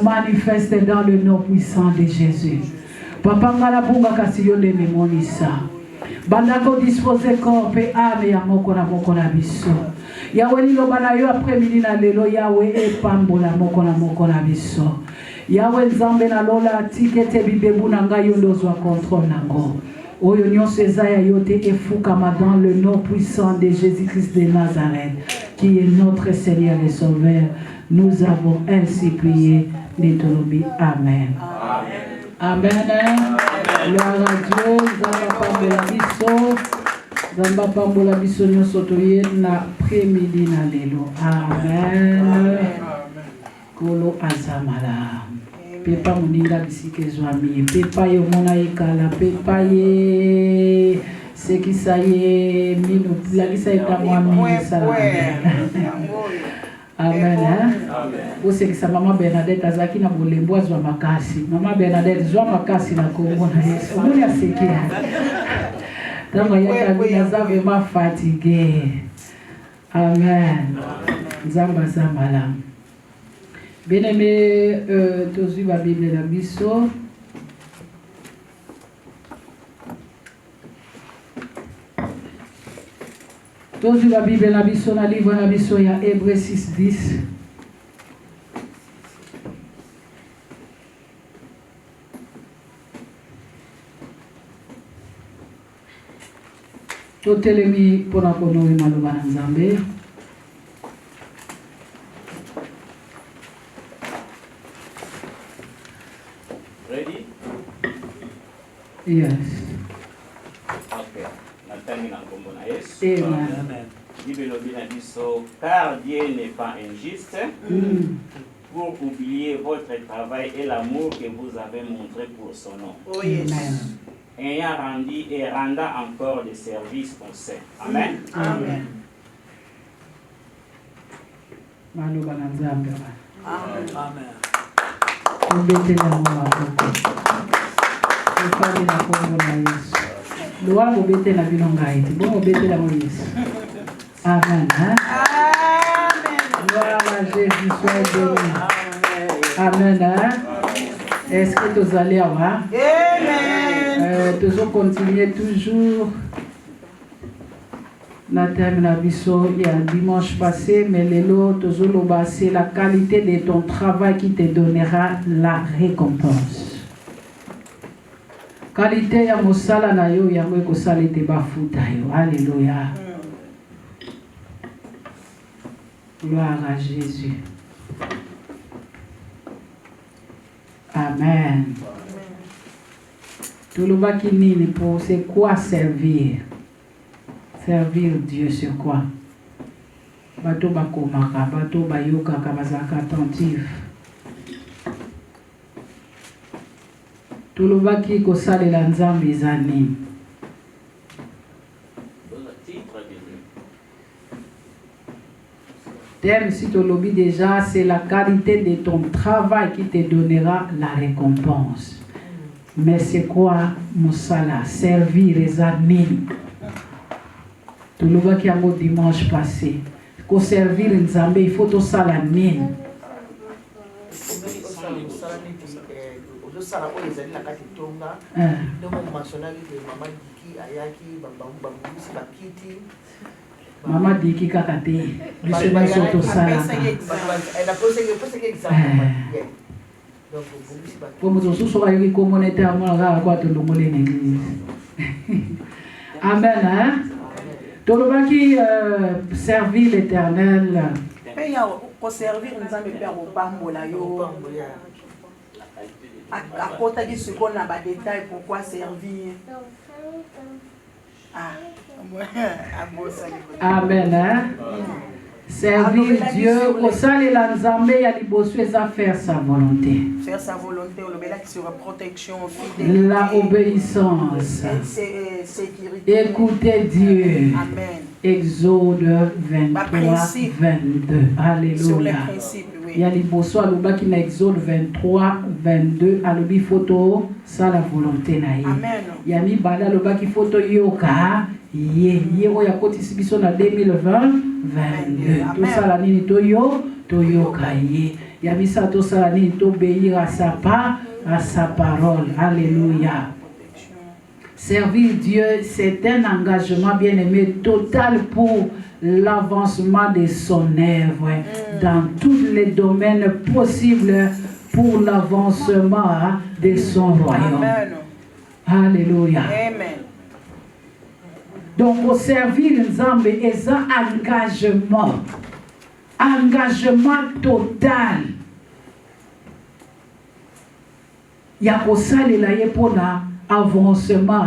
manifeste dans le nom puissant de Jésus. Papa Ngalabunga Kasiyole Memonisa. Bandako dispose corps et âme ya moko na biso. Yahweh lilo bana yo après-midi na lelo Yahweh epambola moko na biso. Yahweh Nzambe na lola tikete bibebu na ngai yo ndozwa contrôle nango. Oyo nyonso ezaya yote efukama dans le nom puissant de Jésus-Christ de Nazareth, qui est notre Seigneur et Sauveur. Nous avons ainsi prié. Netolobi. Amen. Amen. Gloire à Dieu. Zamba pambola biso nyonso toye na après-midi na lelo. Amen. Kolo azamala. Pepa muninga bisike zwami. Pepa yo mona ikala. Pepa ye sekisa ye minu. Lagisa etamwami sala. Amen. Vous savez que maman Bernadette azaki na bolembo azwa makasi. Maman Bernadette zwa makasi na Kongo na Yesu. On est séqué. Donc il y a vraiment fatigué. Amen. Zamba zambala. Bien-aimé, tozu ba Bible na biso. Tozu la Bible na biso na livre na biso ya Hébreux 6:10. Totelemi pona kono maloba na Nzambe. Ready? Yes. Okay. Natamina kombo na Yesu. Amen. Bible dit so, car Dieu n'est pas injuste pour oublier votre travail et l'amour que vous avez montré pour son nom. Oh yes. Amen. Ayant rendu et rendant encore des services qu'on sait. Amen. Amen. Maloba na Nzambe. Amen. Amen. Obete na mwa koko. Ofali na kombo na Yesu. Loa obete na bino ngai. Bon obete na Yesu. Amen. Hein? Amen. Gloire à Jésus, sois béni. Amen. Hein? Est-ce que tu allez avoir? Amen. Tu vas continuer toujours. La terme na biso, il y a dimanche passé, mais lelo tozoloba, c'est la qualité de ton travail qui te donnera la récompense. Qualité ya mosala na yo yango ekosala te bafuta yo. Alléluia. Gloire à Jésus. Amen. Tout le monde qui nie pour c'est quoi servir? Servir Dieu sur quoi? Bato bakomaka, bato bayoka kabazaka attentif. Tout le monde qui kosale la nzambe izani. Thème si tu l'obis déjà, c'est la qualité de ton travail qui te donnera la récompense. Mais c'est quoi Moussala? Servir les amis. Tout le monde qui a eu dimanche passé. Pour servir les Nzambe, il faut tout ça la mine. Mama diki kakate, bisema soto sala. Como tu sou aí como nete amor ga kwa to longole n'église. Amen. Hein? Tout le monde qui servir l'Éternel. Peya ko servir nzambe pe ko pambola yo. Akota ki siko na ba détail pourquoi servir. Ah. Amen. Hein? Servir Dieu, au sale la nzambe ya liboso eza faire sa volonté. Faire sa volonté, sur protection, la obéissance. Sécurité. Écoutez Dieu. Amen. Exode 23, 22. Alléluia. Sur les principes, oui. Il y a liboso aloba qui na Exode 23, 22. Alobi photo, ça la volonté na ye. Amen. Il y a mi bala aloba qui photo yoka. Ye oya kotisi biso na 2020 22 tout ça la nini toyo toyoka ye ya misato salani t'obéir à sa parole. Alléluia. Servir Dieu, c'est un engagement bien-aimé total pour l'avancement de son œuvre dans tous les domaines possibles pour l'avancement de son royaume. Amen. Alléluia. Amen. Donc, au servir Nzambe est un engagement total. Il y a pour ça les pour avancement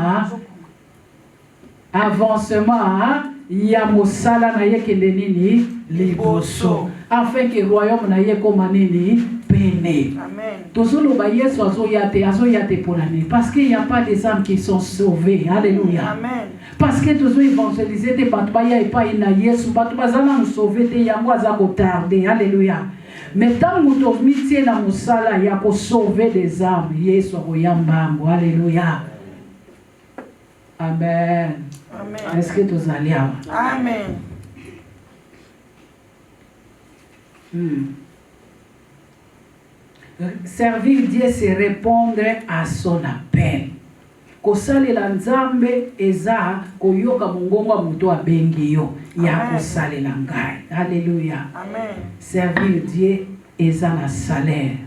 il y a mosala na ye kelenini liboso afin que royaume na ye komanini pene. Amen. Toujours ba Yesu azoyate pour l'année parce qu'il n'y a pas des âmes qui sont sauvées. Alléluia. Amen. Parce que toujours évangéliser des batubaya et pas ina Yesu batubazana nous sauver te yango azako tarder. Alléluia. Mais tant que nous mitie na musala ya ko sauver des âmes Yesu akoyambango. Alléluia. Amen. Amen. Est-ce que tu allez là? Amen. Servir Dieu, c'est répondre à son appel. Kosalela Nzambe eza koyoka mungongo muto abengi yo ya kosalela ngai. Alléluia. Amen. Servir Dieu eza na salaire.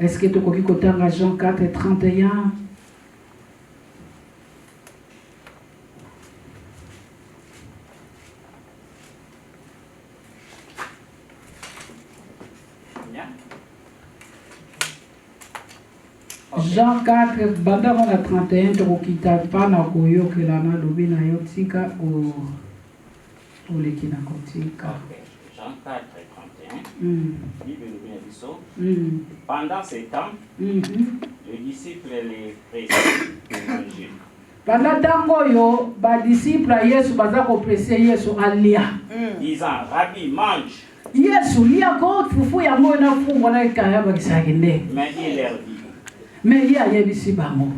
Est-ce que tu koki kotanga Jean 4:31? Jean 4, banda mona 31, tokokita pana koyokela na lobi na yo tika oleki na kotika. Jean 4, 31. Pendant ce temps, les disciples les pressaient de manger. Pendant tango yo, ba disciple Yesu baza ko presse Yesu alia. Disant, Rabbi, mange. Yesu lia ko fufu ya mo na fungo na kaya ba kisagende. Mais il leur dit, mais il y a yebisi bango.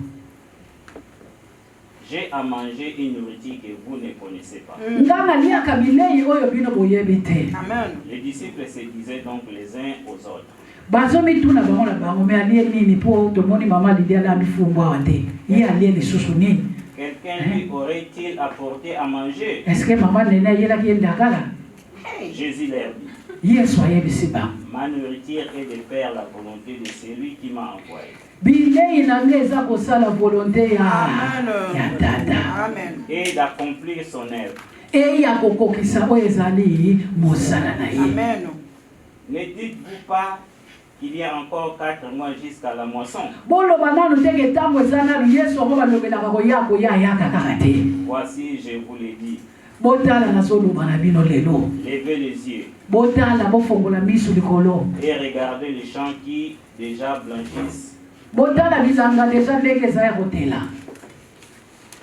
J'ai à manger une nourriture que vous ne connaissez pas. Ngana lia kabilei oyo bino boyebite. Amen. Les disciples se disaient donc les uns aux autres. Bazomi tuna bango na bango mais alie nini po tomoni mama lidia la mifungo wate. Ye alie le susu nini? Quelqu'un lui aurait-il apporté à manger? Est-ce que maman nena yela ki ndakala? Jésus leur dit, Yesu ayebisi bango. ma nourriture est de faire la volonté de celui qui m'a envoyé. Bilei na ngeza kosala volonté ya Tata. Amen. Et d'accomplir son œuvre. Et ya kokokisa oyo ezali mosala na ye. Amen. Ne dites-vous pas qu'il y a encore 4 mois jusqu'à la moisson? Boloba nanu teke tango eza nanu Yesu ango balobelaka koya yaka kaka te. Voici, je vous l'ai dit. Botala nazoloba na bino lelo. Levez les yeux Botala bofongola misu likolo. et regardez les champs qui déjà blanchissent. Botala bizanga deja ndenge eza ya kotela.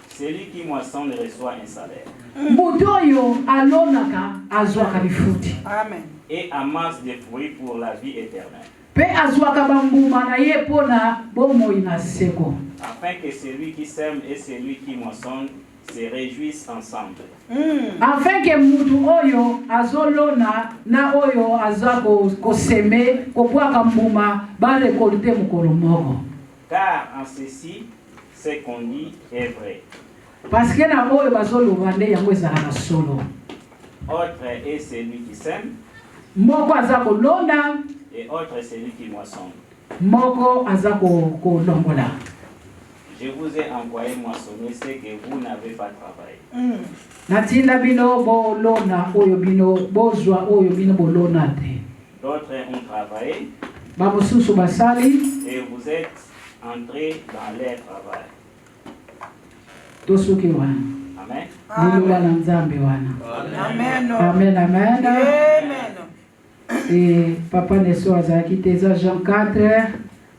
Celui qui moissonne reçoit un salaire Mutu oyo alonaka azwaka lifuti. Amen. et amasse des fruits pour la vie éternelle. Pe azwaka bambuma na ye mpona bomoi na seko. Afin que celui qui sème et celui qui moissonne se réjouissent ensemble. Afin que mutu oyo azolona na oyo aza koseme kobwaka mbuma barekolte mokolo moko. Car en ceci, ce qu'on dit est vrai. Parce que na oyo bazoloba nde yango ezalaka solo. Autre est celui qui sème Moko aza kolonda, et autre est celui qui moissonne. moko aza kolongola. Je vous ai envoyé moissonner ce que vous n'avez pas travaillé. Natinda bino bolona oyo bino bozwa oyo bino bolona te. D'autres ont travaillé Bamosusu basali et vous êtes entrés dans leur travail. tosuki wana. Amen. Liloba na Nzambe wana. Amen. Amen, amen. Amen. Et Papa Neso azalaki te eza Jean 4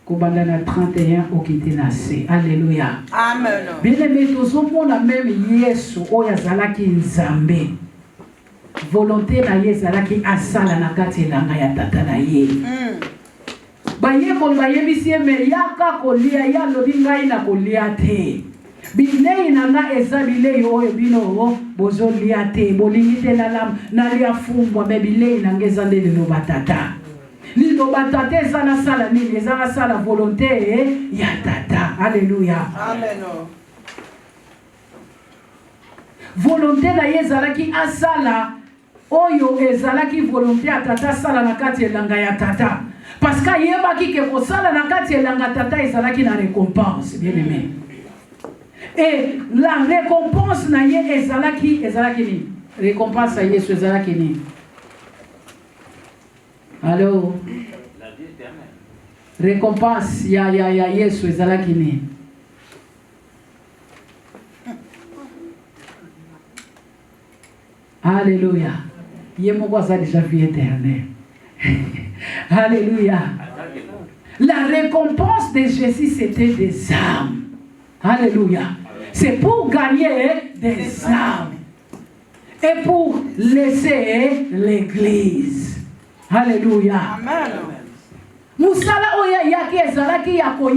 kobanda na 31 okite na se. Alléluia. Amen. Bien-aimé, tozomona même Yesu oyo azalaki Nzambe. Volonté na ye ezalaki asala na kati elanga ya tata na ye. Bayekoli bayebisi ye me yaka kolia ya lobi ngai na kolia te. bilei nanga eza bilei oyo bino bozolia te bolingi te nalia fumbwa me bilei nanga eza nde liloba tata liloba tata eza nasala nini eza nasala volonté ya tata. Alléluia. Amen. Volonté na ye ezalaki asala oyo ezalaki volonté ya tata sala na kati elanga ya tata parce que yebaki ke kosala na kati elanga tata ezalaki na récompense bien aimé. Et la récompense na ye ezalaki ni récompense ya Yesu ezalaki ni allo récompense ya Yesu ezalaki ni Alléluia. Yemoko a déjà vie éternelle. Alléluia. La récompense de Jésus, c'était des âmes. Alléluia. C'est pour gagner des âmes. Et pour laisser l'église. Alléluia. Amen. Musala oya yaki ezalaki yako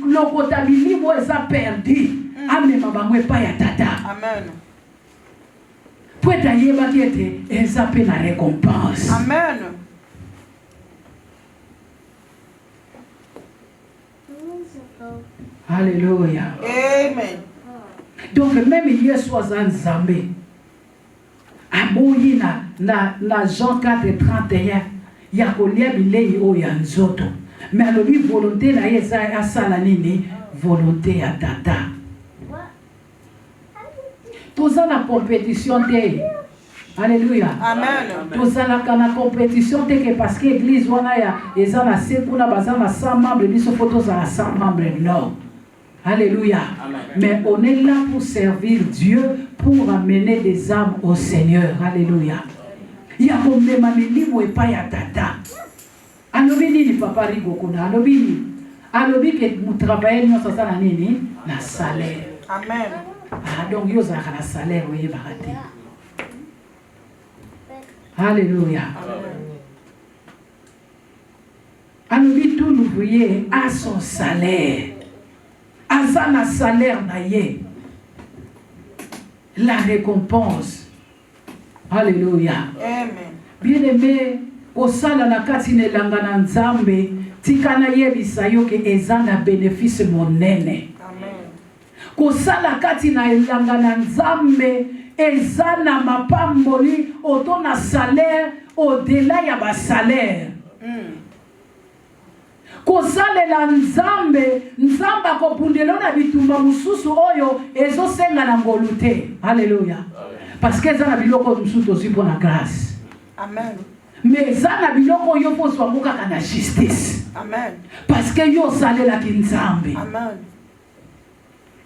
lokotabilii bo eza perdu. Amema bango epai ya tata. Amen. Pour être yebaki eza pe na récompense. Amen. Alléluia. Amen. Donc même Yesu aza Nzambe. Aboyi na Jean 4:31 ya kolia bilei oyo ya nzoto. Mais alobi volonté na ye eza asala nini? Volonté ya tata. Toza na compétition te. Alléluia. Amen. Toza na compétition te que parce que l'église wana ya eza na se kuna baza na 100 membres biso faut toza na 100 membres non. Alléluia. Amen. Mais on est là pour servir Dieu, pour amener des âmes au Seigneur. Alléluia. Il y a comme des manilimu et pas ya tata. Alobi nini papa rigo kuna. Alobi que nous travaillons nous ça na nini na salaire. Amen. Ah donc yo za na salaire oui barati. Alléluia. Alobi tout l'ouvrier a son salaire. Azana salaire na ye. La récompense. Alléluia. Amen. Bien aimé, kosala na kati nelanga na Nzambe, tikana yebisa yo ke ezana bénéfice monene. Amen. Kosala kati na elanga na Nzambe, ezana mapamboli otona salaire au-delà ya ba salaire. Kosalela Nzambe akopundela na bitumba mususu oyo ezosenga na ngolu te. Alléluia. Parce que ezana biloko mususu ozi pour la grâce. Amen. Mais ezana biloko yo po swa kaka na justice. Amen. Parce que yo salela ki Nzambe. Amen.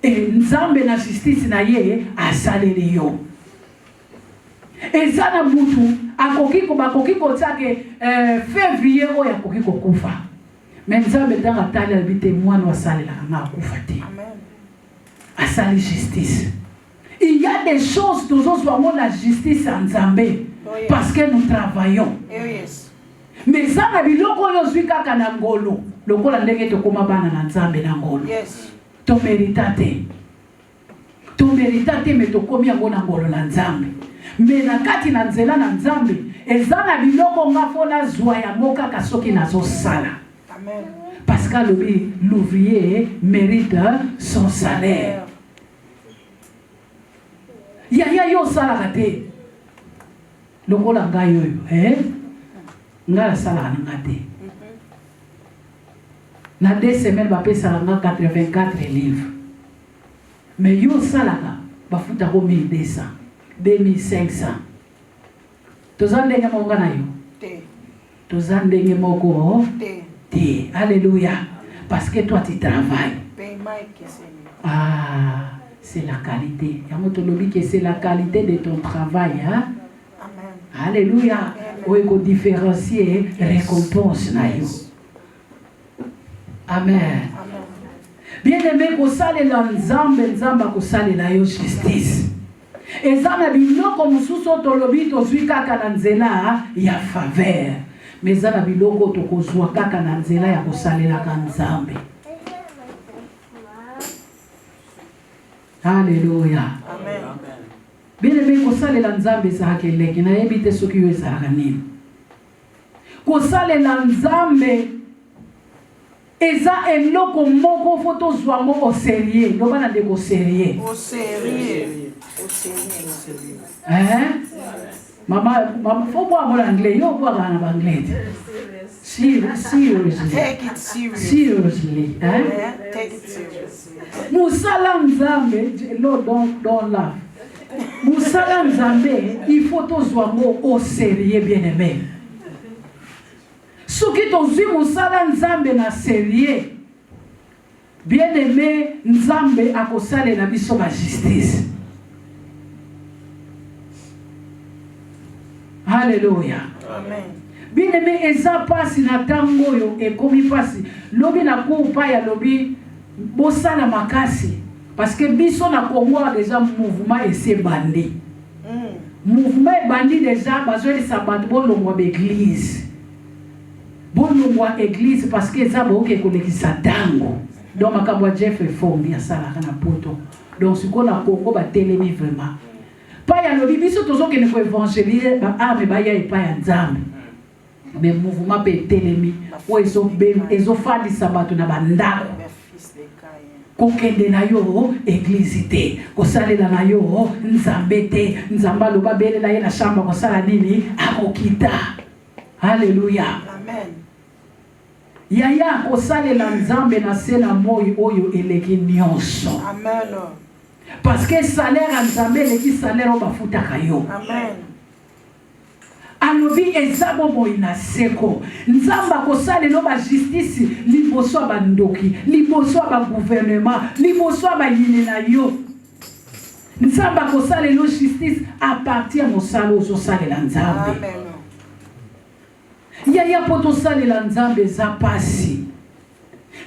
Et Nzambe na justice na ye asaleli yo. Ezana mutu akoki kotsake février oyo akoki kokufa. Mais Nzambe dans la taille habite moi nous saler la akufati. Amen. Asali justice. Il y a des choses toujours soit la justice en Nzambe parce que nous travaillons. Yes. Mais ça na biloko yo zwika kana ngolo. Lokola ndenge to koma bana na Nzambe na ngolo. Yes. To méritate. To méritate mais to komi yango na ngolo na Nzambe. Mais na kati na nzela na Nzambe ezana biloko ngafona zwa ya moka kasoki nazo sala. Amen. Parce que l'ouvrier mérite son salaire. Yaya yo salaka te. Lokola nga yo nga salaka nga te. Na 2 semaines ba pesa nga 84 livres. Mais yo salaka ba futa ko 1200, 2500. Toza ndenge mo nga na yo. Te. Toza ndenge moko Te. Alléluia. Parce que toi tu travailles. Ah, c'est la qualité. C'est la qualité de ton travail. Hein? Amen. Alléluia. Où est-ce qu'on différencie récompense? Amen. Bien aimé, qu'on sale la Nzamba, qu'on sale la justice. Et ça, na biloko mususu tolobi tozuika kananzela ya faveur. Mais ça na biloko tokozwa kaka na nzela ya kosalela ka Nzambe. Alléluia. Amen. Bien aimé, kosalela nzambe ezalaka eleki nayebi te soki yo ezalaka nini. Kosalela nzambe eza eloko moko fo tozwa ngo au sérieux. Loba na ndeko sérieux. Au sérieux. Au sérieux. Hein? Mama, faut boire en anglais. Yo boire en anglais. Seriously. Take it serious. Seriously. Hein? Take it serious. Musala nzambe, Lord don't laugh. Musala nzambe, il faut tozwa ngo au sérieux, bien aimé. Soki tozwi musala nzambe na sérieux, bien aimé, nzambe akosalela biso ba justice. Alléluia. Amen. Bien aimé, eza pasi na tango yo ekomi pasi. Lobi na kupa ya lobi bosala makasi. Parce que biso na Congo déjà mouvement ese bandi. Mouvement bandi déjà bazoeli sabat bolongwa l'église. Bolongwa église parce que eza boke kolekisa tango. Donc makambo Jeff Fombi ya sala kana poto. Donc siko na Congo ba telemi vraiment. Pa ya lobi biso tozoke ne ko évangéliser ba ame ba ya epa ya nzambe. Mais mouvement pe telemi o ezo fadi sabato na bandako. Kokende na yo église te kosalela na yo nzambe te nzamba loba belela ye na shamba kosala nini akokita. Alléluia. Amen. Yaya kosalela nzambe na sena moyi oyo eleki nyonso. Amen. Parce que salaire à nzambe eleki salaire o bafutaka yo. Amen. Alobi ezabo boina seko nzamba kosalela ba justice liboso ba ndoki liboso ba gouvernement liboso ba yine na yo nzamba kosalela justice à partir mosalo zo salela nzambe. Amen. Yaya poto salela nzambe za pasi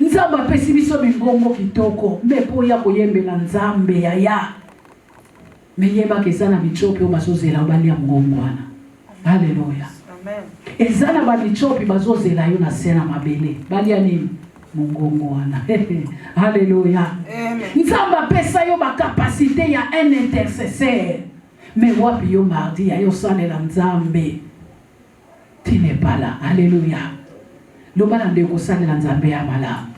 nzamba pesi biso bingongo kitoko mepo ya koyembela nzambe yaya meyeba kezana bichopi o bazozela obali ya ngongwana. Alléluia. Amen. Ezana ba bichopi bazozela yo na sena mabele bali ya nini ngongwana. Alléluia. Amen. Nzamba pesa yo ba capacité ya un intercesseur mais wapi yo mardi ya yo salela nzambe tu n'es pas là. Alléluia. Loba na ndeko salela nzambe ya mala.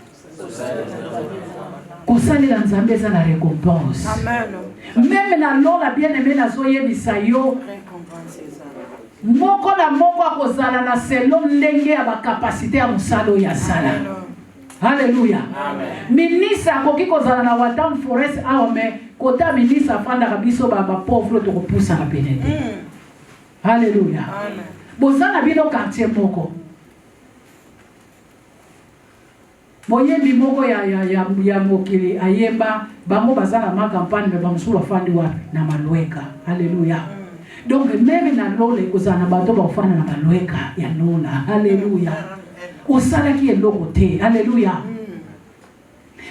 Kosalela nzambe za la récompense. Amen. Même na lola bien aimé na zoyebisa yo moko na moko akozala na selo ndenge ya ba capacité ya musalo ya sala. Alléluia. Ministre akoki kozala na Wadam Forest awa mais kota ministre afanda kabiso ba pauvre to kopusa na penete. Alléluia. Amen. Bozana bino quartier moko. Moyembi moko ya mokili ayemba bango bazala ma campagne mais bamusulu afandi wa na malweka. Alléluia. Donc même na lole kozana bato ba ofana na malweka ya nona. Alléluia. Osala ki eloko te. Alléluia.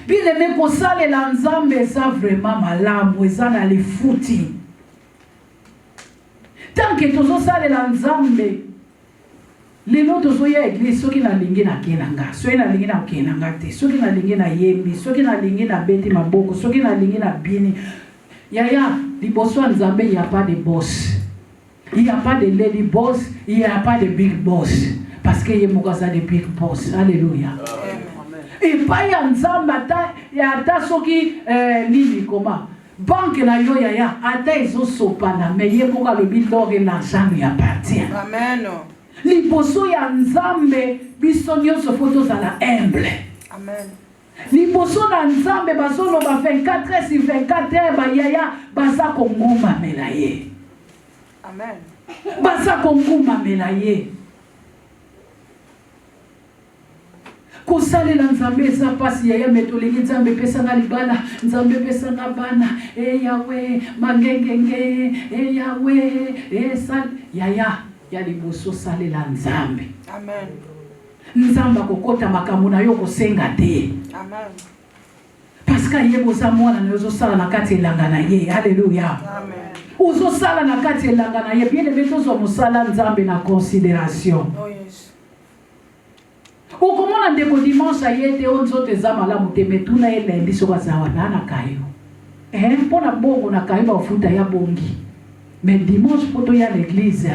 Bile me kosale la nzambe eza vraiment malamu eza na lifuti. Tant que tozo sale la nzambe lelo tozo ya église soki na lingi na kenanga soki na lingi na kenanga te soki na lingi na yembi soki na lingi na beti maboko soki na lingi na bini yaya liboso nzambe il y a pas de boss, il y a pas de lady boss, il y a pas de big boss parce que yemokaza de big boss. Alléluia. Et pas ya nzamba ya ta soki nini koma banque na yo yaya ata ezo sopana mais yemoka le bilor et l'argent lui appartient. Amen. Liboso ya nzambe biso nyonso foto za la humble. Amen. Liboso na nzambe bazolo ba 24 heures sur 24 heures ba yaya baza konguma melaye. Amen. Baza konguma melaye. Kosalela nzambe eza pasi yaya metolingi nzambe pesa nga libala nzambe pesa nga bana yawe mangengenge yawe sal yaya ya liboso salela nzambe. Amen. Nzamba kokota makambo na yo kosenga te. Amen. Parce que yeboza mwana na yozo sala na kati elanga na ye. Alléluia. Amen. Uzo sala na kati elanga na ye bien aimé tozo musala nzambe na considération. Oh yes. Okomona ndeko dimanche ayete onzo te za malamu te metuna ye lendi so bazawa na kayo. Pour la bongo na kaiba ofuta ya bongi. Mais dimanche pour toi à l'église,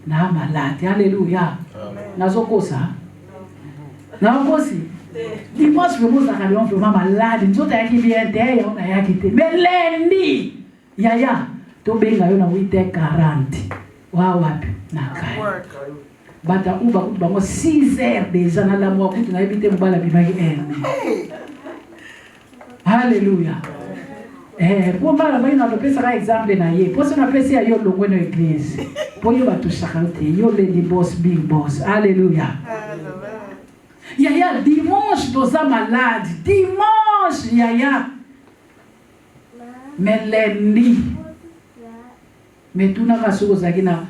na malade. Alléluia. Nazoko ça. Na aussi. Dimanche vraiment ça va vraiment malade. Nous autres qui vient derrière on a ya quitté. Mais lundi, yaya, to benga yo na 8h40. Wa wapi na kai. Bata uba kutu 6h déjà na la mois kutu na ebite mbala bimaki Alléluia. Pour moi, on a fait un exemple na ye. Pour ça, on a fait yo longo na église. Pour yo batu chakante, yo lady boss, big boss. Alléluia. Yaya, dimanche, doza malade. Dimanche, yaya. Mais lundi. Mais tout n'a pas chose na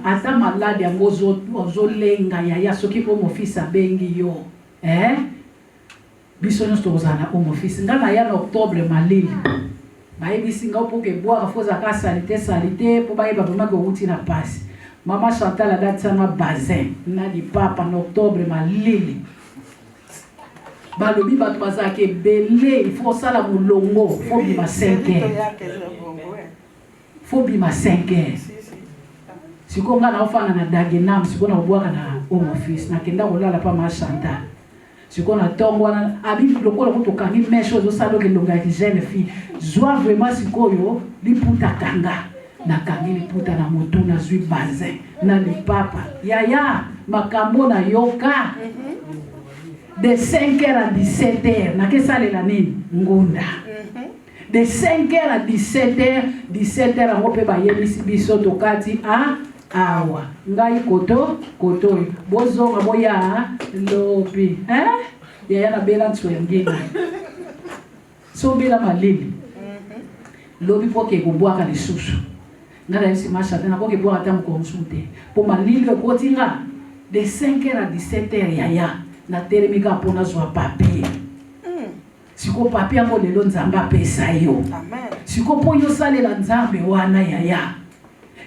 ata malade ya ngozo lenga yaya soki ko mo fils abengi yo. Biso nous sommes en home office. Ngana ya octobre malili. Baebi singa pour que boire foza ka salité pour baebi vraiment que outi na passe. Maman Chantal a date sama bazin. Na di papa en octobre malili. Balobi batu bazake belé, il faut ça la mulongo, faut bima 5 heures. Faut bima 5 heures. Siko ngana ofana na dagenam, siko na boire na home office. Na kenda kolala pa ma Chantal. Ce qu'on a tongwana abi lokolo ko tokangi mesho zo salo ke longa ki jeune fille joie vraiment sikoyo liputa kanga na kangi liputa na moto na zui bazin na li papa yaya makambo na yoka de 5h à 17h na ke sale la nini ngunda de 5h à 17h ngope ba yebisi biso tokati a awa ngai koto bozonga boya lobi ya na bela tswengina so bela malili lobi poke kubwaka lisusu ngala yisi mashata na poke bwaka tam consulte po malili ko tinga de 5h à 17h yaya na telemika pona zwa papier siko papier mo lelo nzamba pesa yo amen siko po yo salela nzambe wana yaya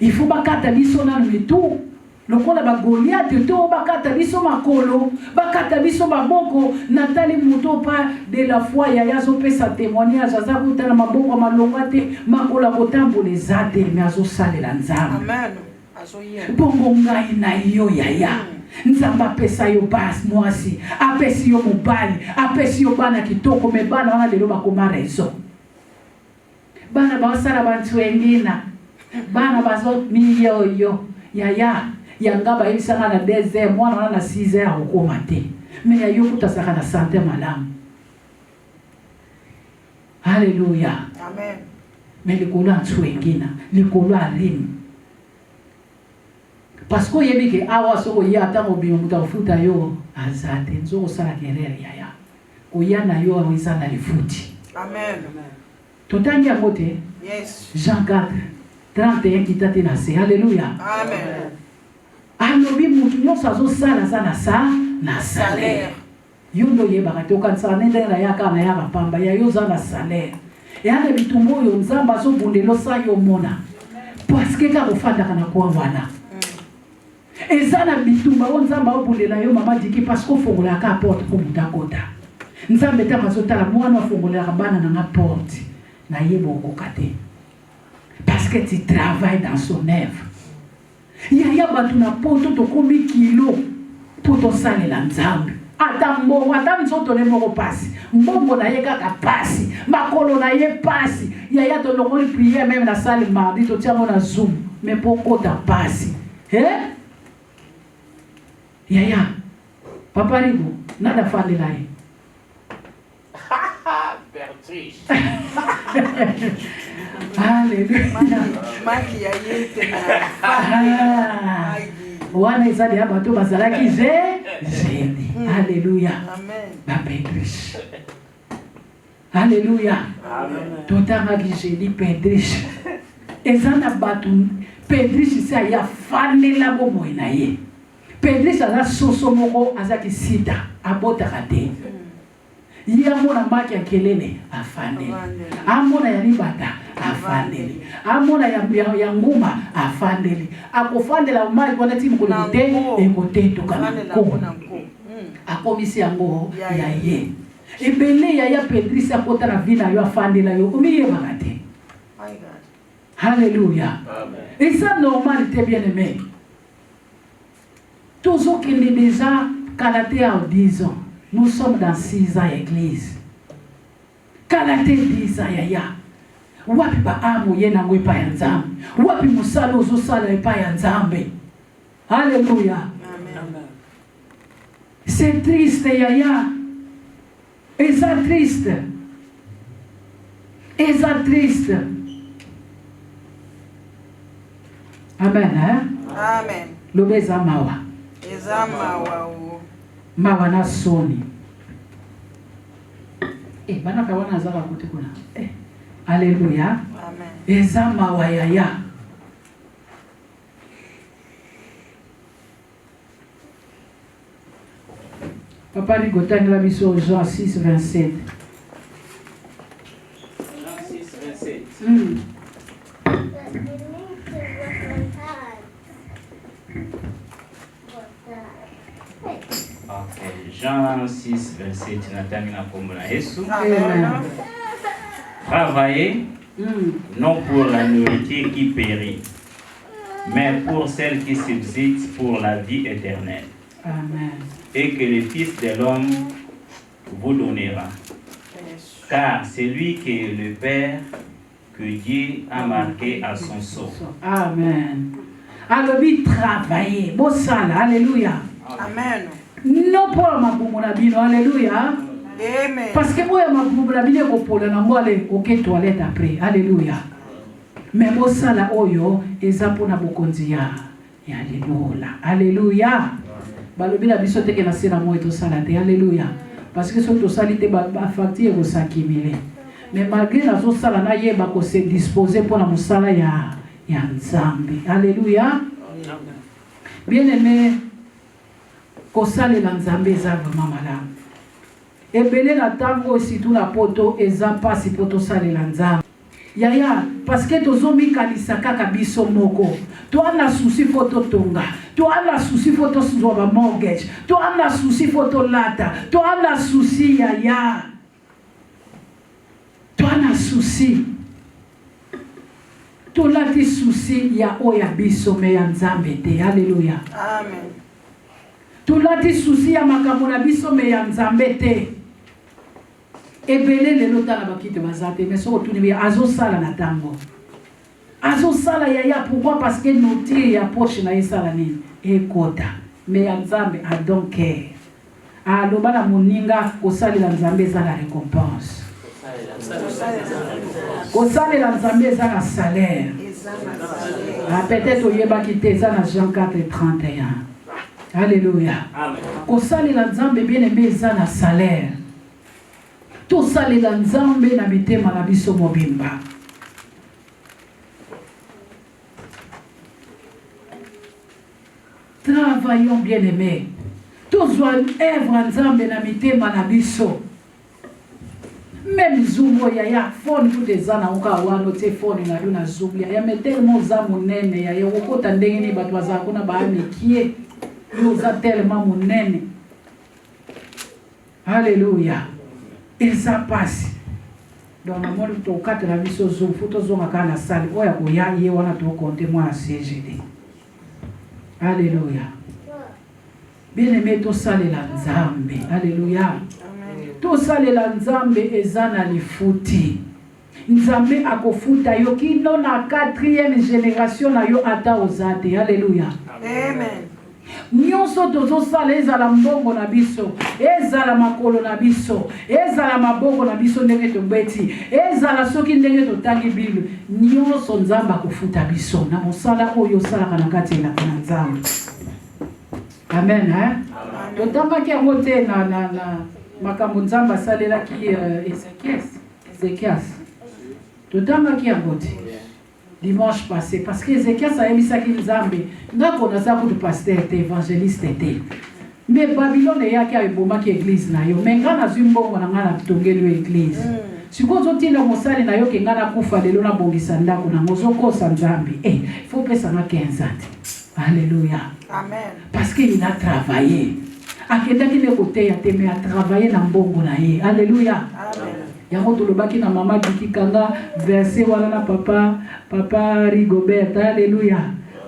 il faut bakata biso na mitu lokola ba Goliath to bakata biso makolo bakata biso maboko natali muto pa de la foi ya yazo pesa témoignage azaku tala maboko malongate makola kotambola zate mais azo salela nzambe amen azo ye bongo ngai na yo yaya nzamba pesa yo bas mwasi apesi yo mobali apesi yo bana kitoko me bana wana lelo bakoma rezo bana basara bantu wengine bana bazo miyoyo yaya yangaba ibisanga na 2h mwana wana na 6h okoma te mais yayo kutasaka na santé malamu Alléluia amen mais likolo antwengina likolo arim parce que yebi ke awa soko ya tango bimo mutafuta yo azate nzoko sala kerere yaya oyana yo awisa na lifuti amen totangi amote yes Jean 4 31 kitati na se Alléluia amen alobi mutu nyonso azosala za na sa na salaire yo ndo yebaka te okanisa nende na yaka na yaka pamba ya yo za na salaire eyana bitumbu oyo nzambe azobundela osa yo mona parce que kaka ofandaka na kwa wana eza na bitumba oyo nzambe abundela yo mama diki parce que ofungolaka porte po mutu akota nzambe ntango azotala mwana afungolelaka bana na nga porte nayeba okoka te parce que tu travailles dans son œuvre. Il y a batuna poto to komi kilo poto sale la nzambe. Ata mbongo ata nzoto le moko pasi. Mbongo na ye kaka pasi. Makolo na ye pasi. Ya to longoli prière même na salle mardi to tiamo na Zoom. Mais poko ta pasi. Ya. Papa Rigo, nada fale la ye. Bertriche. Alléluia. Wana ezali abato bazalaki jeudi. Alléluia. Amen. Ba Pedriche. Alléluia. Amen. Totangaki jeudi Pedriche. Ezana batu Pedriche sa ya fanela bomo na ye. Pedriche aza soso moko azaki sida abotaka te. Yamona maki ya kelele afandeli amona ya libata afandeli amona ya nguma afandeli akofandela mali kwana timu kolite ekote tokana ko akomisi yango ya ye Et belé yaya Pedris a kota na vie na yo afandi la yo. Omi yebaka te. Alléluia. Et ça normalité bien aimé. Tous ceux qui sont déjà Galaté à 10 ans. Nous sommes dans 6 ans église. Galaté 10 ans yaya. Wapi ba amu yena ngwe pa ya nzambe. Wapi musalo zo sala pa ya nzambe. Alléluia. C'est triste yaya. Et ça triste. Et ça triste. Amen, hein? Amen. Lobeza mawa. Eza mawa. Mawa na soni. Bana kawana zaka kote kuna. Alléluia. Amen. Eza mawa yaya. Papa rigotani la biso Jean 6, 27. Jean 6, 27. Ok, Jean 6, 27, natamina kombo na Yesu. Amen. Travaillez, non pour la nourriture qui périt, mais pour celle qui subsiste pour la vie éternelle. Amen. Et que le Fils de l'homme vous donnera. Car c'est lui qui est le Père que Dieu a marqué à son sceau. Amen. Alors, lui travailler. Bon sala. Alléluia. Amen. Non pour ma boumounabino. Alléluia. Amen. Parce que moi, ma boumounabino, je peux aller au toilette après. Alléluia. Mais bon sala, oyo, et ça pour na bokondia. Alléluia. Alléluia. Balobila biso teke na sena mo eto salate. Alléluia. Parce que surtout salite ba facture ko sakimile. Mais malgré la zo sala na yeba ko se disposer pour la musala ya nzambe. Alléluia. Bien aimé, ko sale la nzambe za vraiment malamu. Ebele na tango situ na poto eza pasi poto sale la nzambe. Yaya, parce que tozomi kanisa kaka biso moko. Tu as la souci photo tonga. Tu as la souci photo sur mortgage. Tu as la souci photo lata. Tu as la souci yaya. Tu as la souci. Tu as la souci ya oya biso me ya nzambe te. Alléluia. Amen. Tu as la souci ya makambo na biso me ya nzambe te. Ebele le lota na bakite bazate mais so tu ni azo sala na tango. Azo sala yaya pourquoi parce que notier ya poche na isala nini ekota mais ya nzambe I don't care. Aloba na moninga kosali la nzambe za la récompense. Kosali la nzambe za la salaire. Peut-être oyeba kite za na Jean 4:31. Alléluia. Amen. Kosali la nzambe bien aimé za na salaire. Tout ça les nzambe na mitema na biso mobimba. Travaillons bien aimés. Tous œuvre nzambe na mitema na biso. Même zoom ya phone tout des ana oka wano te phone na yo na zoom ya tellement za monene ya okota ndenge ni batwa za kuna ba mikie. Yo za tellement monene. Alléluia. Et ça passe. Donc, moi, je suis quatre la mission zoom, photo zoom à la salle. Oya koya ye wana to compter moi à CGD. Alléluia. Bien aimé, tout ça les nzambe. Alléluia. Tout ça les nzambe ezana lifuti. Nzambe akofuta yo ki non na 4e génération na yo ata ozate. Alléluia. Amen. Nyonso tozosala ezala mbongo na biso, ezala makolo na biso, ezala maboko na biso ndenge tobeti, ezala soki ndenge totangi Bible, nyonso nzamba kofuta biso na mosala oyo salaka na kati na nzambe. Amen, hein? Totambaki yango te na makambo nzamba asalelaki Ezekias. Totambaki yango te. Dimanche passé, parce que Ezekias a émis ça qu'il Nzambe. Nous avons un pasteur, évangéliste. Mais Babylone est à une église. Mais quand on a une bonne église. Si vous avez une mosale na yo ke ngana kufa lelo na bongisa ndako na ngozoko sa Nzambe. Il faut que ça na 15 ans. Alléluia. Amen. Parce qu'il a travaillé. akendaki ne côté ya te mais a travailler na mbongo na ye. Alléluia. Amen. Yango tolobaki na mama Kikikanga verset wana na papa Rigobert. Alléluia.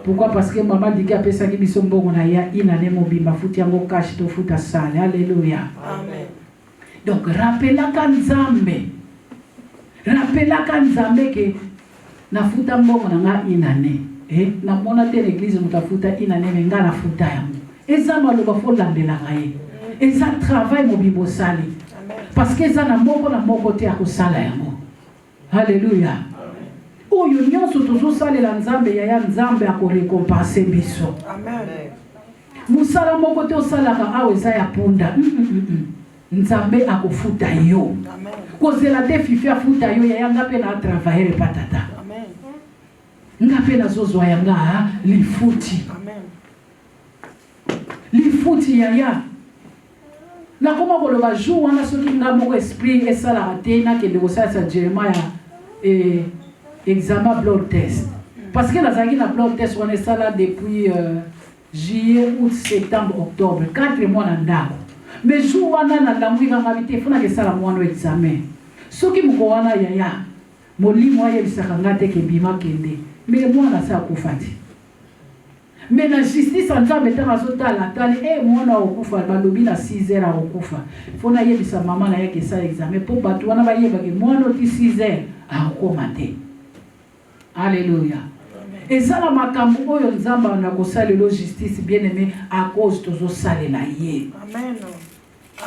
Pourquoi? Parce que maman dit qu'à pesaki biso mbongo na ya inane mobimba futi yango cash to futa sale. Alléluia. Amen. Donc rappelaka Nzambe. Rappelaka Nzambe que na futa mbongo na nga inane. Na mona te l'église mutafuta inane me nga na futa yango. Eza maloba fo landela ngaye. Eza travail mobimbo sali. Parce que eza na moko te akosala yango. Alléluia. Oyo nyonso tozosalela Nzambe yaya Nzambe akorécompense biso. Amen. Musala moko te osalaka awa eza ya punda. Nzambe akofuta yo. Amen. Kozela te fifi afuta yo yaya nga pe na travailler patata. Amen. Nga pe na zozwa yanga lifuti. Amen. Lifuti yaya. Na koma koloba jour wana soki nga moko esprit esala te na kende kosala Jeremiah examen blood test. Parce que nazaki na blood test wana esala depuis juillet, août, septembre, octobre, 4 mois na ndako. Mais jour wana na langu kanga bite funa kesala mwana examen. Soki moko wana yaya molimo ayebisaka nga te ke bima kende. Mais mwana sa kufati. Mais la justice en Nzambe tanga zotala tali mwana okufa balobi na 6 heures okufa. Fona yebisa mama na yake sa examen po batu wana ba yeba ke mwana oti 6 heures akoma te. Alléluia. Et ça la makambo oyo Nzambe na kosala lo justice bien aimé à cause tozo salela ye. Amen.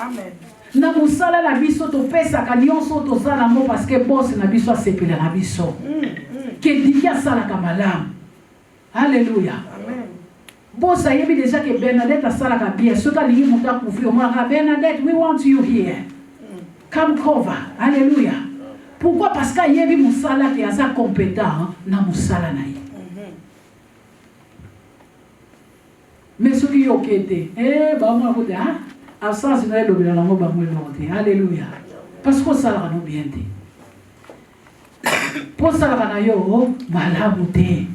Amen. Na musala la biso to pesa ka nyonso to zala mo parce que boss na biso asepela na biso. Ke dikia sala kamala. Alléluia. Amen. Boss ayebi déjà que Bernadette a sala ka bien. Ce ka lingi muta kufi o mwana Bernadette, we want you here. Come cover. Alléluia. Pourquoi? Parce qu'il y a des musala qui sont compétents na musala na ye. Mais ce qui est ok, bah moi vous dire, absence na le bila na mo ba mo lote. Alléluia. Parce que ça la no bien te. Pour ça la na yo malamu te.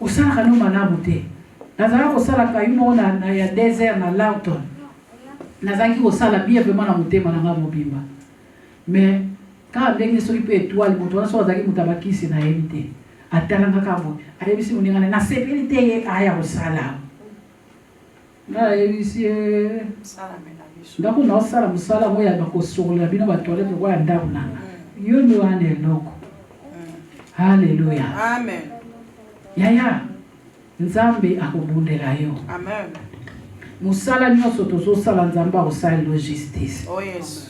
O ça la no malamu te. Nazara ko sala ka yumo na ya désert na Lawton. Nazaki ko sala bien vraiment na mutema na mobimba. Mais quand ndenge soki pe étoile moto na so azaki mutabakisi na yebite atalanga kabo ayebisi uningana na sepelite ye aya osala na yebisi Sala menabiso. ndako na osala musala moya bakosokola bino ba toilette kwa ndako nanga yo ndo ane loko. Hallelujah. Amen. Yaya Nzambe akobundela yo. Amen. Musala nyonso tozosala Nzambe akosala lo justice. Oh yes.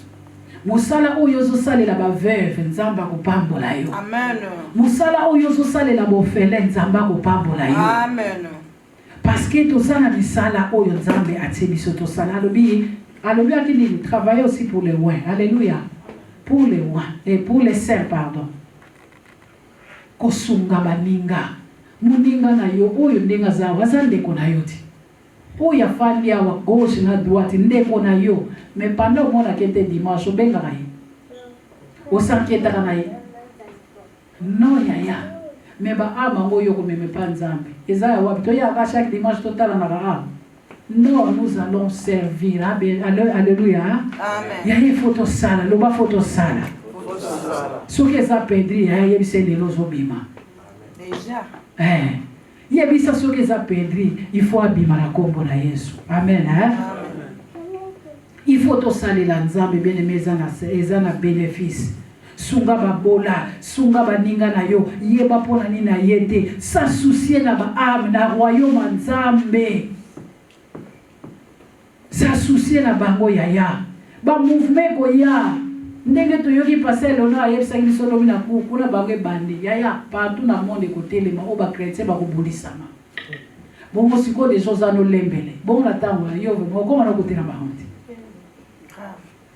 Musala oyo zosalela ba veuve Nzamba kopambola yo. Amen. Musala oyo zosalela bofele Nzamba kopambola yo. Amen. Parce que tosala misala oyo Nzambe atie biso tosala alobi akini travailler aussi pour les loin. Alléluia. Pour les loin et pour les saints pardon. Kosunga baninga. Muninga na yo oyo ndenga za wazandeko na yo ti. Oya fandi awa gauche na droite ndeko na yo. Mais pendant mon akete dimanche benga kai. O sanketa kana yi. Non yaya. Mais ba ama ngoyo ko meme pa Nzambe. Eza wa bito ya ka chaque dimanche total na ka. Non, nous allons servir. Alléluia. Amen. Yaya photo sala, loba photo sala. Soki eza pedri ya yebise lelo zobima. Déjà. Yebisa soki eza pedri, il faut abima na kombo na Yesu. Amen. Amen. Il faut tosalela Nzambe bien aimé eza na bénéfice. Sunga babola, sunga baninga na yo, yeba pona nini na yete, sa soucier na ba âme na royaume Nzambe. Sa soucier na bango yaya. Ba mouvement ko ya. Ndenge to yoki passer l'honneur à yebisa ngi solo na ku kuna bango bandi yaya partout na monde côté ma o ba chrétien ba ko bulisama. Bongo siko des choses à no lembele. Bongo na tango yo mo ko na côté na bango.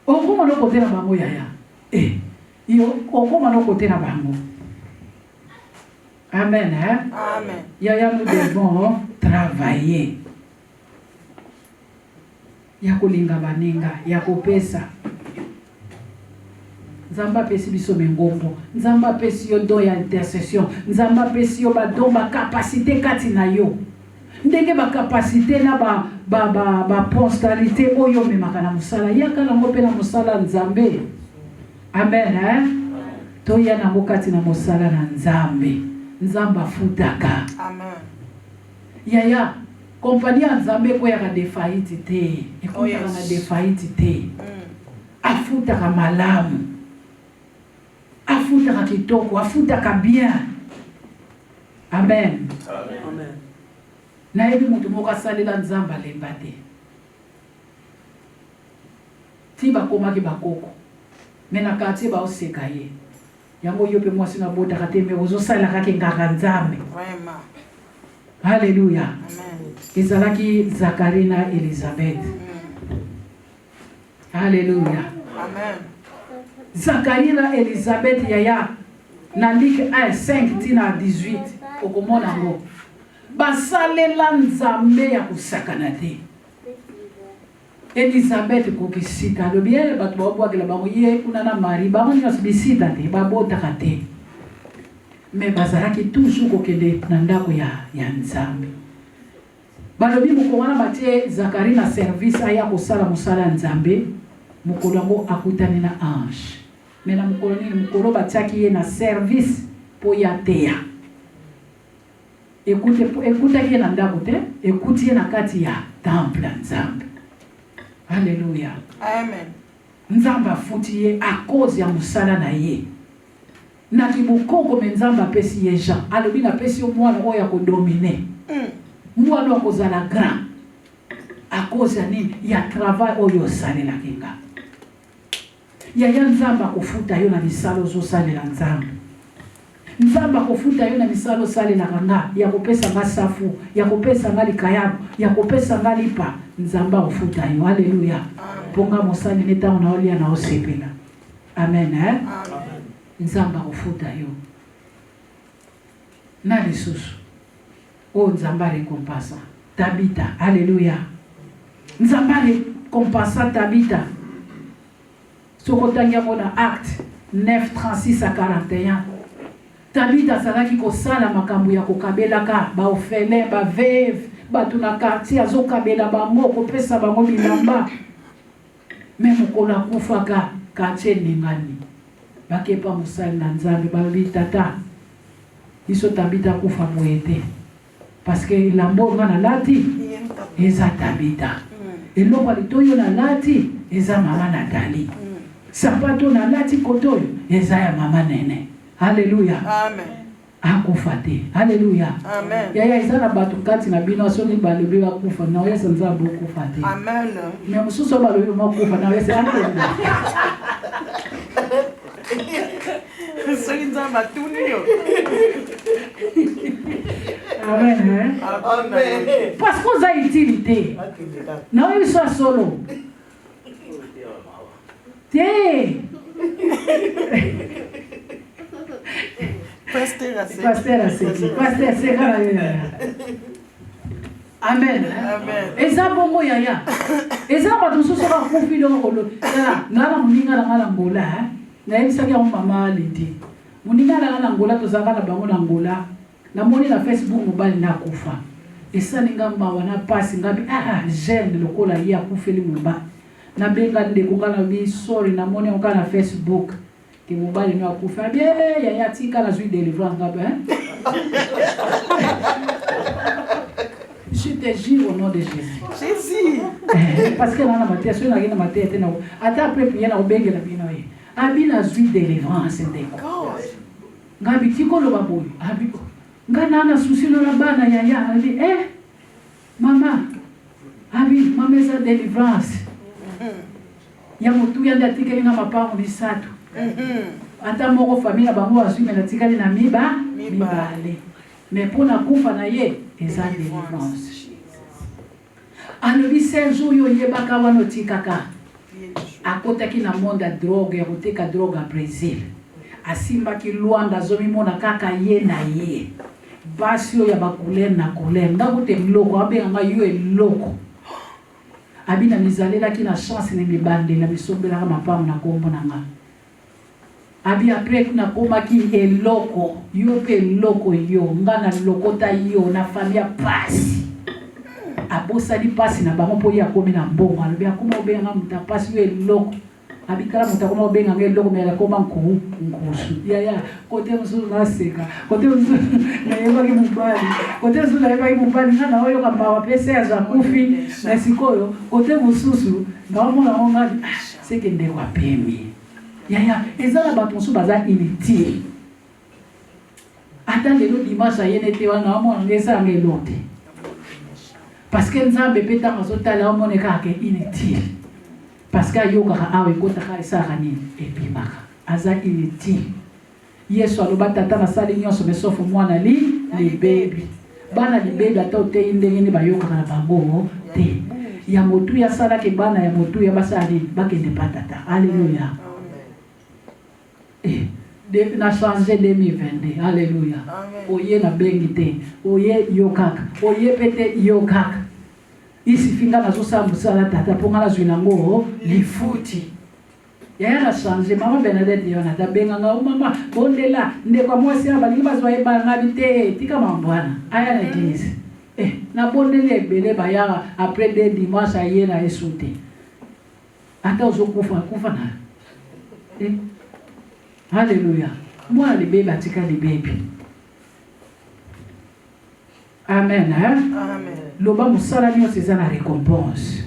Okoma no côté na bango yaya. Yo okoma no côté na bango. Amen. Amen. Yaya nous devons travailler. Ya kolinga baninga, ya kopesa. Nzamba pesi biso mengombo. Nzamba pesi yo don ya intercession. Nzamba pesi yo ba don ba capacité kati na yo. ndenge ba capacité na ba postalité oyo memaka na musala yaka na ngope na musala nzambe. Amen hein. To ya na ngokati na musala na nzambe. Nzamba futaka. Amen. Yaya compagnie nzambe ko ya ka defaillite te. Ekoya na defaillite te. Afutaka malamu. Afutaka kitoko, afutaka bien. Amen. Amen. Na yebi mutu moka salela nzamba lemba te. Ti bakoma ki bakoko. Mena kati ba oseka ye. Yango yope mwasi na bota kate me ozo sala kake ngaka nzambe. Vraiment. Hallelujah. Amen. Ezalaki Zacharie na Elizabeth. Hallelujah. Amen. Zacharie na Elizabeth yaya na Luc 1:5 tina 18 okomona ngo. Basalela nzambe ya kusakana te. Elizabeth kokisika lo bien batu babwakela bango ye kuna na Marie bango nyonso bisita te babotaka te. Mais bazalaki toujours kokende na ndako ya nzambe. Balobi mukongana batie Zacharie na service aya kosala musala nzambe mukolo yango akutani na ange. Mais na mukolo nini mukolo batiaki ye na service po ya teya. Écoutez ye na ndako te, écoutez ye na kati ya temple nzambe. Alléluia. Amen. Nzambe afuti ye a cause ya musala na ye. Na kibukoko menzamba pesi ye Jean. Alobi na pesi yo mwana oyo ya kodomine. Mwana kozala grand. A cause ya nini? Ya travail oyo salela kinga. Ya nzamba kofuta yo na misalo zo salela nzambe. Nzamba kofuta yo na misalo salela kanga ya kopesa nga safu, ya kopesa nga likayabu, ya kopesa nga lipa. Nzamba kofuta yo. Hallelujah. Ponga mosali neta ona olia na osepela. Amen hein? Amen. Nzamba kofuta yo. Na lisusu. O nzamba récompensa. Tabita. Alléluia. Nzamba récompensa Tabita. Sokotangia mona acte 9:36 à 41. Tabita salaki kosala makambo ya kokabelaka ba orphelin ba veuve batu na quartier azokabela bango kopesa bango bilamba. Même kola kufaka quartier ningani. Bakepa musali na nzambe babi tata. Iso Tabita kufa mwete. Parce que lambo ngana lati eza Tabita. Eloko alitoyo na lati eza mama Nathalie. Sapato na lati kotoyo eza ya mama Nene. Hallelujah. Amen. Akufa te. Hallelujah. Amen. Yaya izana batu kati na bino soni balobi bakufa na wesa nzambe okufa te. Amen. Me mususu balobi bakufa na wesa antonda. Soki nzambe atuni yo. Amen. Hein? Amen. Parce qu'on a utilité. Na oyo so solo. Te. Pasteur Aseki. Pasteur Aseki. Pasteur Aseki. Amen. Amen. Eza bongo yaya. Eza batu mosusu bakufi donc olo. Ngala muninga na ngala ngola. Na yebisaki ya mama Lidi. Muninga na ngala ngola tozanga na bango na ngola. Na moni na Facebook mobile na kufa. Esa ninga mawa na pasi ngabi jeune lokola ya kufeli mba. Na benga ndeko ngala bi sorry na moni onka na Facebook. Ki mobile no akufa bien yaya tika na zui délivrance ngabi Je te jure au nom de Jésus. Jésus. Parce que là, na maté, sur na maté, te na. Ata après prier na obenge la bino ye. Abi na zui délivrance ndeko. Ngabi tiko lo baboy. Abi ko. Ngana na susi no na bana yaya. Abi mama. Abi mama eza délivrance. Ya mutu ya ndatikeli na mapango misatu. Ata moko famille na bango azui na tikali na mibale. Mais pour na kufa na ye eza délivrance. Alobi Serge oyo yebaka wana tikaka. Akotaki na monde drogue ya koteka drogue à Brésil. Asimbaki Luanda zomimona kaka ye na ye. Basi oyo ya bacouleur na couleur. Ndakote loko abenga yo eloko. Abina mizalelaki na chance na mibandela bisombelaka mapango na kombo na nga. Abi après na komaki eloko yo pe eloko yo ngana lokota yo na famille pasi abosali pasi na bango po ya komi na mbongo alobi akoma obenga muta pasi yo eloko abikala muta akoma obenga eloko mais akoma nkusu ya kote mosusu naseka kote mosusu nayebaki mobali kote mosusu nayebaki mobali nga na oyo kamawa pese ya zakufi na sikoyo kote mosusu naomona ngo ngali seke ndeko apemi ya eza na bato mosusu baza inutile ata lelo dimanche ayene te wana omona ngeza ngelo te parce que nzambe pe ntango azotala omona kaka inutile parce que ayokaka awa ekotaka esalaka nini ebimaka aza inutile yesu aloba tata nasali nyonso mesofu mwana libebi bana libebi ata oteyi ndenge nini bayokaka na bango te ya motuya asalaki bana ya motuya basala nini bakende pa tata alleluya na changer 2022 alleluya oye na bengi te oye yo kaka oye pete yo kaka isifinga nazosala mosala tata mpo nga nazwi nango lifuti yaya na changer mama Bernadette yona tabenganga mama bondela ndeko mwasi ya balingi bazwa yebanga bite tika mambwana aya na église na bondela ebele baya après 2 dimanches aye na esute ata ozokufa kufa na Alléluia. Moi, les bébés, atika les bébés. Amen. Hein? Amen. Loba musala nyo c'est la récompense.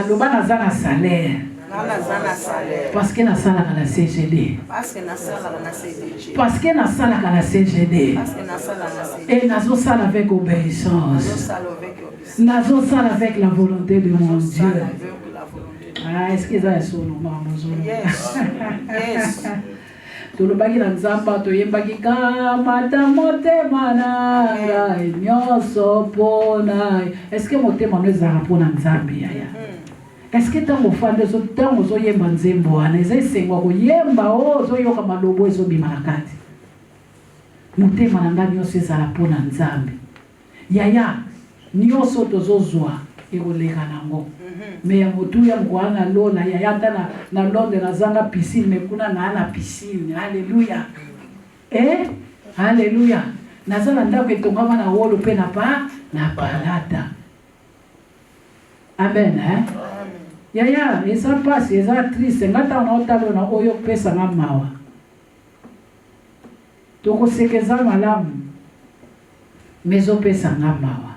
Loba naza na salaire. Parce que na sala na CGD. Parce que na sala na CGD. Et nazo sala avec obéissance. Nazo sala avec la volonté de mon Dieu. Est-ce que ça est solo maman solo? Yes. Tulobaki na nzamba toyembaki kamata motema nanga nyonso pona. Est-ce que motema no ezala pona nzambe yaya? Est-ce que tango fande zo tango zo yemba nzembo ana ezesengwa koyemba zo yoka malobo ezobima na kati? Motema nanga nyonso ezala pona nzambe. Yaya nyonso tozozwa ekoleka nango. Mais ya motu ya mwana lola ya yata na Londres na zanga piscine mais kuna na piscine. Alléluia. Alléluia. Nazala ndako etongama na wolo pe na palata. Amen. Ya esa passe esa triste ngata na otalo na oyo pesa na mawa. Toko sekeza malamu. Mezo pesa na mawa.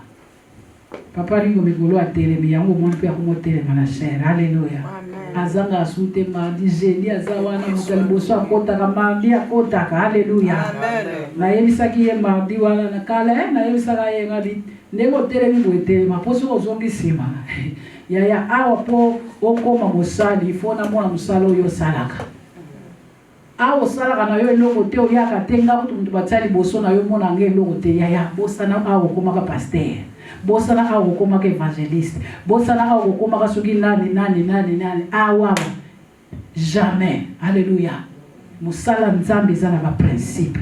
Papa ringo mikolo atelemi yango mwana pe akomotelema na chair. Alléluia. Azanga asute mardi jeudi azawana mutaliboso akotaka mardi akotaka. Alléluia. Na yebisaki ye mardi wana na kala na yebisaka ye ngadi ndeko telemi boetelema poso ozongi sima. Yaya awa po okoma mosali ifona mwana musala oyo salaka. Awo salaka na yo eloko te oyaka tenga mutu batali boso na yo mona nge eloko te yaya bosana awo komaka pasteur. Bosana awo komaka évangéliste. Bosana awo komaka soki nani awa jamais. Alléluia. Musala nzambe za na ba principe.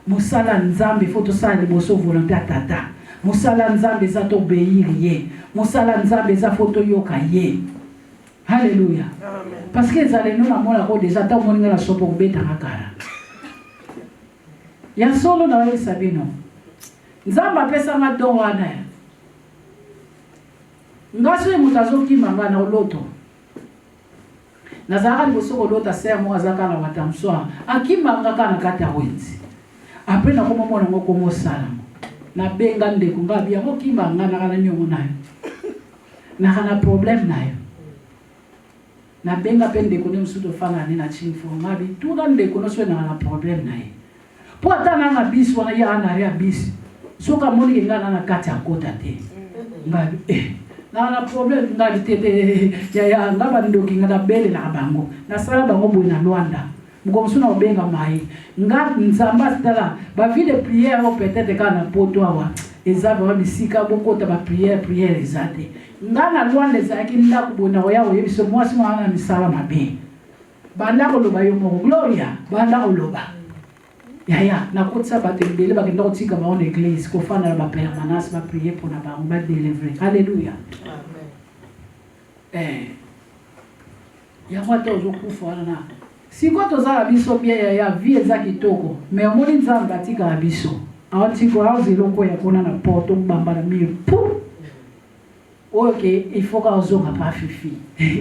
Musala nzambe faut tosala liboso volonté ya tata. Musala nzambe za to obéir ye. Musala nzambe za faut toyoka ye. Alléluia. Amen. Parce que ça les nous na mona ko déjà ta moninga na sopo kubeta ngakara. Ya solo na wewe sabino. Nzamba pesa madon wana. Ngaso mutazoki manga na oloto. Nazara bosoko lota ser mo azaka na matamsoa. Akimanga kana kata wenzi. Après na komo mona ngoko mo sala. Na benga ndeko ngabia mo kimanga na kana nyongo nayo. Na kana problème nayo. Na benga pe ndeko ne musuto fana ni na chinfo ngabi tuka ndeko no swe na problème naye. Po ata na biso wana ya na ria biso. Soka moni ngana na kati akota te. Ngabi na problème ngabi te ya ngaba ndoki ngada bele na bango. Na sala bango boy na Luanda. Mkomsuna obenga mai. Ngabi nzamba stala ba vie de prière o peut-être kana poto awa. Ezaba wa bisika bokota ba prière ezate. Ngana Luanda ezaki ndako bona oya oyebiso mwasi mwana misala mabe. Banda ko loba yo mo gloria, banda ko loba. Ya na kotsa batembele bakenda kotika ba on église ko fana ba permanence ba prier pour na ba ba délivrer. Alléluia. Amen. Ya watu ozokufa na. Si kwa tozala biso bien ya vie ezaki toko, mais omoni nzamba tika biso. Aotiko aziloko ya kona na porto bamba na mire. Pou. OK, il faut qu'on pas fifi.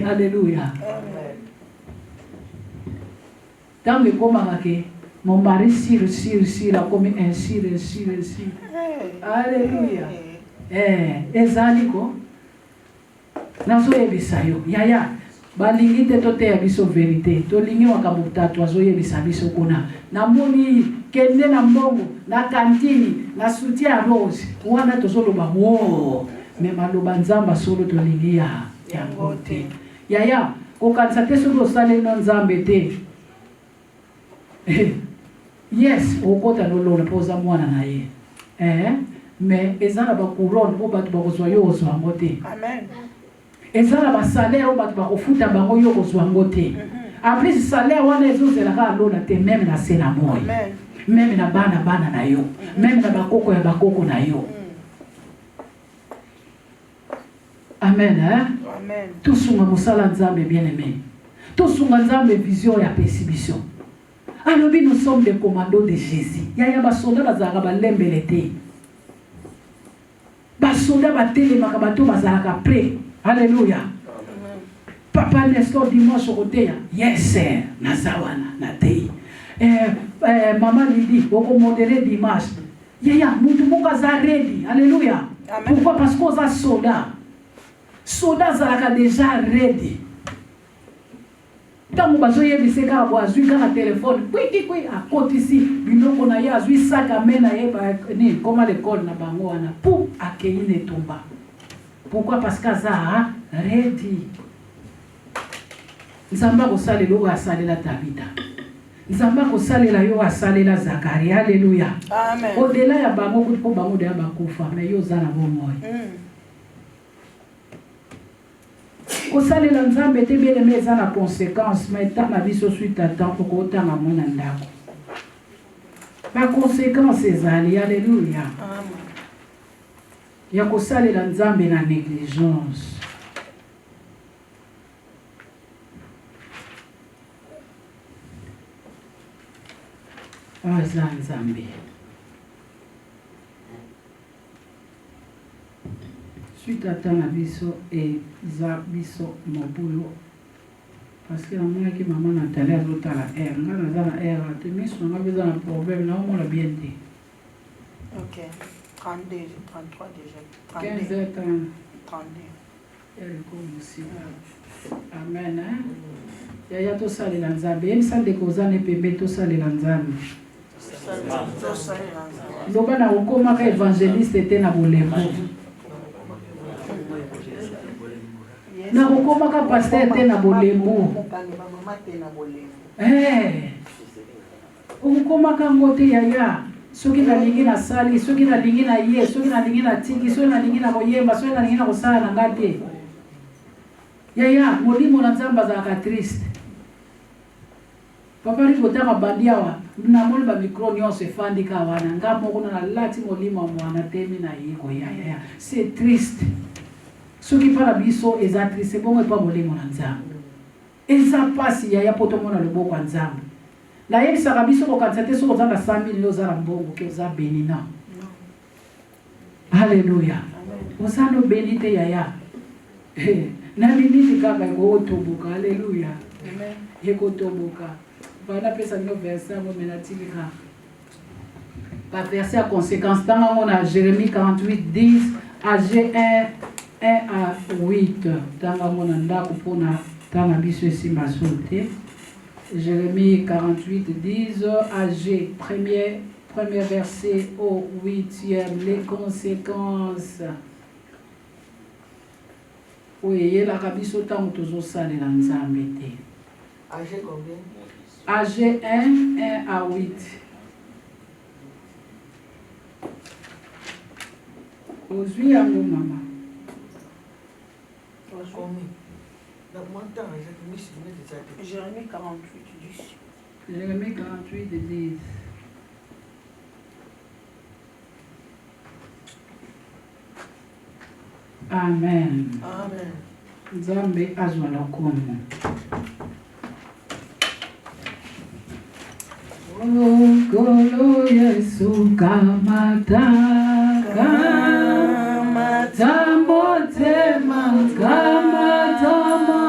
Alléluia. Dans le comment que mon mari sire a comme un sire. Alléluia. Ezaliko. Nazo yebisa yo. Yaya. Balingi te tote ya biso vérité. To lingi wakamuta to azo yebisa biso kuna. Na moni kende na mbongo, na kantini, na soutien à rose. Wana to solo ba wo. Me maloba nzamba solo to lingi ya ngote. Yaya, ko kanisa te solo sale no nzambe te. Yes, okota no lona poza mwana na ye. Mais ezana ba couronne o batu ba kozwa yo ozwa ngote. Amen. Ezana ba salaire o batu ba kofuta bango yo kozwa ngote. En plus salaire wana ezozela ka lona te même na sena moy. Amen. Même na bana na yo. Même na bakoko ya bakoko na yo. Amen, hein? Amen. Tout sunga musala nzambe bien-aimé. Tout sunga nzambe vision ya perception. Alors nous sommes des commandos de Jésus. Yaya ba soldat bazaka ba lembelete. Ba soldat ba telema ba to bazaka prêt. Alléluia. Papa Nestor dimanche côté. Yes sir, nazawana na tei. Maman Lydie, boko modéré dimanche. Yaya mutu moka za ready. Alléluia. Pourquoi? Parce qu'on a soldat. Soldat zalaka déjà ready. Tant que bazo yebise ka boazui ka téléphone kwi à côté ici binoko na ya azui saka mena ye ba ni comme l'école na bango wana pour accueillir ne tomba. Pourquoi? Parce que ça ready. Nzamba ko sale lo asalela Davida. Nzamba ko sale la yo asalela Zakari. Alléluia. Amen. Au-delà ya bango ko bango de bakufa mais yo zana bo moy. Kosalela nzambe te bien aimé za na conséquence mais tant na biso suite à temps pour kotanga mona ndako. Ba conséquence ezali. Alléluia. Amen. Ya kosalela nzambe na négligence. Aza nzambe. Suite à temps biso et za biso mobulo parce que la mona qui maman Nathalie a l'autre la air ngana za la air te miso nga biza na problème na mo la bien te. OK. 32, 33 déjà. 15 heures 32. Elle comme aussi. Amen. Ya to sale la nzambe. Yemi sale de kozane pembe to sale la nzambe. Loba na okoma ka évangéliste te na bolembo. Na kokoma ka pasteur te na bolembo. Okoma ka ngote yaya. Soki na lingi na sali, soki na lingi na ye, soki na lingi na tiki, soki na lingi na koyemba, soki na lingi na kosala na ngate. Yaya, molimo na nzamba za ka triste. Papa liko tama bandia wa na moli ba micro nyonso efandi ka wana nga moko na lati molimo mwana temi na yiko yaya. C'est triste. Soki para biso eza triste bongo pa molimo na nzambe. Eza pasi yaya poto mona loboko ya nzambe. Na yebisaka biso kokanisa te soko oza na 100 000 oza na mbongo ke oza beni na. Alléluia. Oza no beni te yaya. Na miniti kaka ekotoboka. Alléluia. Amen. Ekotoboka. Voilà pesa no verset mo menatilika. Ba verset à conséquence dans on a Jérémie 48:10 AG 1 à 8 dans mon ndako pona dans la biso si masote. Jérémie 48:10 AG premier verset au 8e les conséquences. Oui, la rabiso tango tozo sale la nzambe te. AG combien? AG 1 à 8. Ozwi yango mama. Combien? Donc mon temps, j'ai mis sur le détail. Jérémie 48, 10. Jérémie 48:10. Amen. Amen. Nzambe azwa lokomo. Okolo Yesu kamata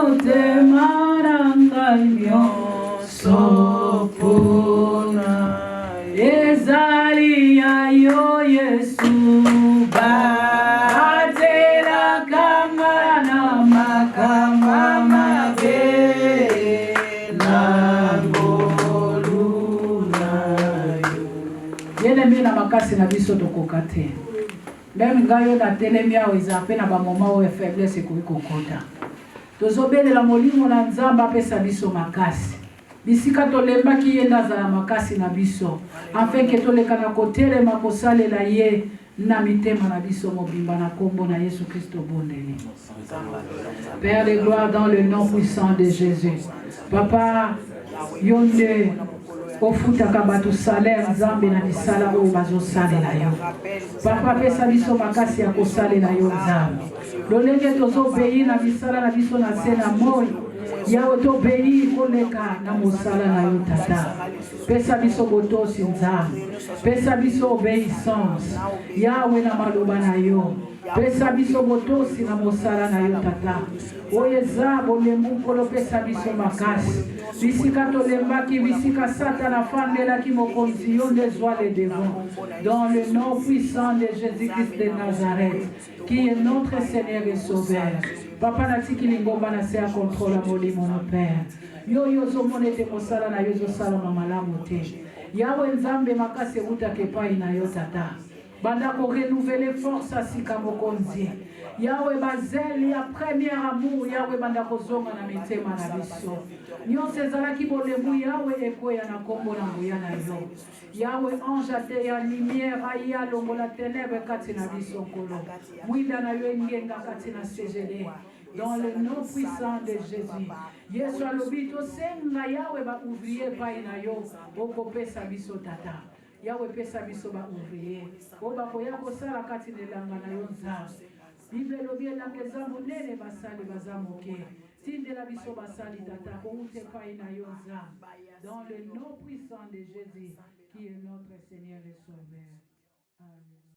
motema ranganyo sopona ezali ya yo Yesu batela kanga na makamba mabe na ngoluna yo yene mina makasi na biso tokokate même ngayo na telemi awo eza pe na ba moment oyo faiblesse ekoki kokota tozobelela molimo na nzambe apesa biso makasi bisika tolembaki ye nde azala makasi na biso afin ke toleka na kotelema kosalela ye na mitema na biso mobimba na kombo na Yesu Kristo bondeli. Père de gloire, dans le nom puissant de Jésus, Papa yonde ofutaka bato salaire nzambe na misala oyo bazosalela yo. Papa pesa biso makasi ya kosalela yo nzambe lolenge tozobeyi na misala na biso na se na moi yawe tobeyi koleka na mosala na yo tata. Pesa biso botosi nzambe, pesa biso obéissance yawe na maloba na yo, pesa biso botosi na mosala na yo tata. Oye za bolembu kolo pesa biso makasi bisika tolembaki bisika satana fandelaki mokonzi yo nde zwa le devant dans le nom puissant de Jésus-Christ de Nazareth qui est notre Seigneur et Sauveur. Papa natiki lingomba na se ya contrôle molimo mon Père yo yozomona ete mosala na yo ezosalama malamu te yawe nzambe makasi ewutaka epai na yo tata banda ko renouveler force asika mokonzi yawe bazeli ya premier amour yawe banda kozonga na mitema na biso nyonso ezalaki bolembu yawe ekweya na kombo na nguya na yo yawe ange ate ya lumière aya longola ténèbre kati na biso nkolo mwinda na yo engenga kati na CGD dans le nom puissant de Jésus. Yesu alobi tosenga yawe ba ouvrier pai na yo okopesa biso tata yawe pesa biso ba ouvrier oba koya kosala kati na elanga na yo nzambe Bible elobi elanga eza monene basali baza moke tindela biso basali tata koute pai na yo nzambe dans le nom puissant de Jésus qui est notre Seigneur et Sauveur. Amen.